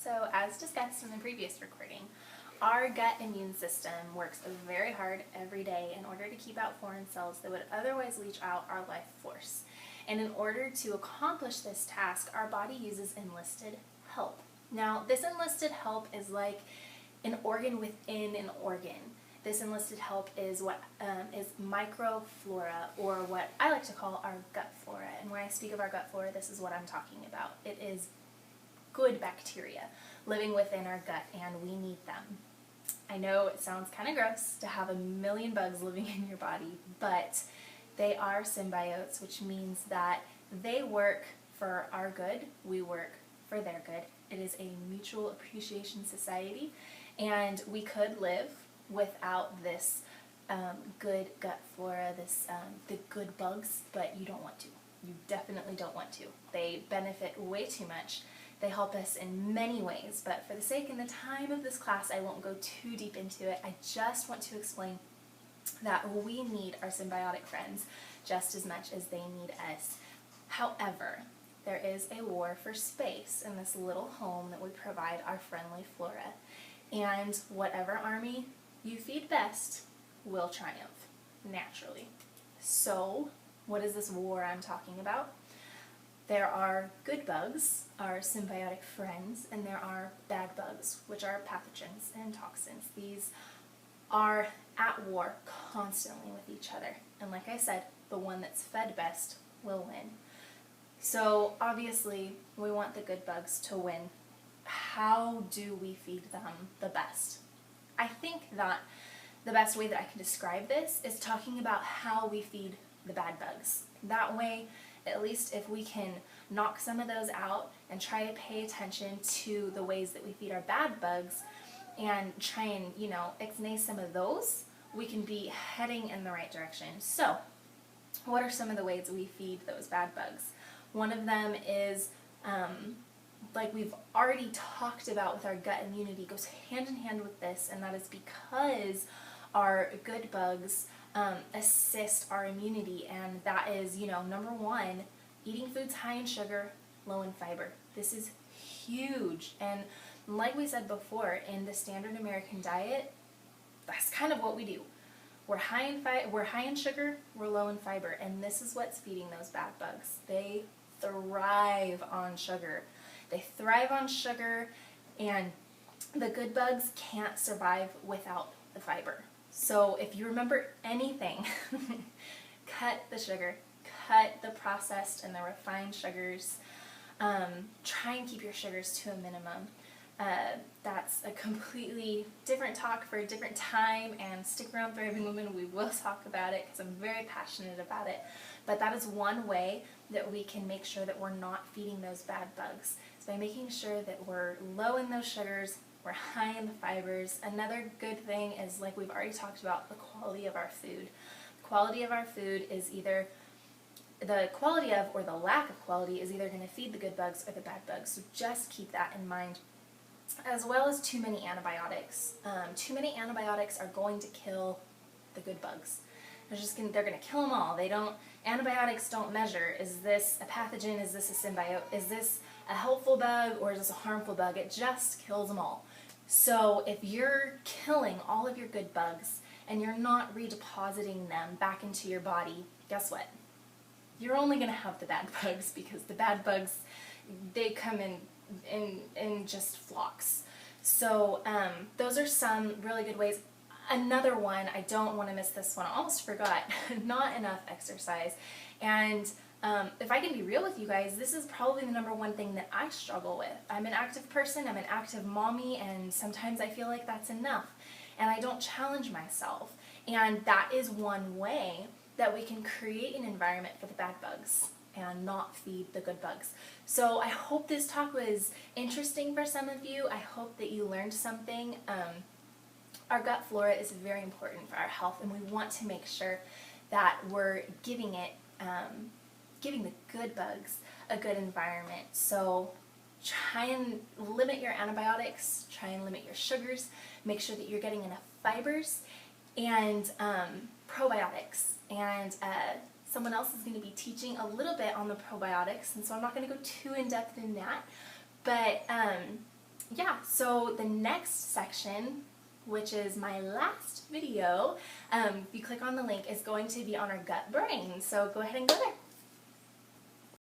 So as discussed in the previous recording, our gut immune system works very hard every day in order to keep out foreign cells that would otherwise leach out our life force. And in order to accomplish this task, our body uses enlisted help. Now, this enlisted help is like an organ within an organ. This enlisted help is what is microflora, or what I like to call our gut flora. And when I speak of our gut flora, this is what I'm talking about. It is good bacteria living within our gut, and we need them. I know it sounds kind of gross to have a million bugs living in your body, but they are symbiotes, which means that they work for our good, we work for their good. It is a mutual appreciation society, and we could live without this good gut flora, the good bugs, but you don't want to. You definitely don't want to. They benefit way too much. They help us in many ways, but for the sake and the time of this class, I won't go too deep into it. I just want to explain that we need our symbiotic friends just as much as they need us. However, there is a war for space in this little home that we provide our friendly flora, and whatever army you feed best will triumph, naturally. So, what is this war I'm talking about? There are good bugs, our symbiotic friends, and there are bad bugs, which are pathogens and toxins. These are at war constantly with each other. And like I said, the one that's fed best will win. So obviously, we want the good bugs to win. How do we feed them the best? I think that the best way that I can describe this is talking about how we feed the bad bugs. That way, at least if we can knock some of those out and try to pay attention to the ways that we feed our bad bugs and try and, ixnay some of those, we can be heading in the right direction. So, what are some of the ways we feed those bad bugs? One of them is, like we've already talked about with our gut immunity, goes hand in hand with this, and that is because our good bugs assist our immunity, and that is, number one, eating foods high in sugar, low in fiber. This is huge, and like we said before, in the standard American diet, that's kind of what we do. We're high in sugar, we're low in fiber, and this is what's feeding those bad bugs. They thrive on sugar. They thrive on sugar, and the good bugs can't survive without the fiber. So if you remember anything, cut the sugar, cut the processed and the refined sugars. Try and keep your sugars to a minimum. That's a completely different talk for a different time, and stick around Thriving Women, we will talk about it because I'm very passionate about it. But that is one way that we can make sure that we're not feeding those bad bugs. It's by making sure that we're low in those sugars, we're high in the fibers. Another good thing is, like we've already talked about, the quality of our food. The quality of our food is either, the quality of or the lack of quality is either going to feed the good bugs or the bad bugs. So just keep that in mind. As well as too many antibiotics. Too many antibiotics are going to kill the good bugs. They're going to kill them all. Antibiotics don't measure, is this a pathogen, is this a symbiote, is this a helpful bug, or is this a harmful bug? It just kills them all. So if you're killing all of your good bugs and you're not redepositing them back into your body, guess what? You're only going to have the bad bugs, because the bad bugs, they come in just flocks. So those are some really good ways. Another one, I don't want to miss this one, I almost forgot, not enough exercise. And if I can be real with you guys, this is probably the number one thing that I struggle with. I'm an active person, I'm an active mommy, and sometimes I feel like that's enough. And I don't challenge myself. And that is one way that we can create an environment for the bad bugs and not feed the good bugs. So I hope this talk was interesting for some of you. I hope that you learned something. Our gut flora is very important for our health, and we want to make sure that we're giving the good bugs a good environment. So try and limit your antibiotics, try and limit your sugars, make sure that you're getting enough fibers, and probiotics. And someone else is going to be teaching a little bit on the probiotics, and so I'm not going to go too in depth in that. But yeah, so the next section, which is my last video, if you click on the link, is going to be on our gut brain. So go ahead and go there.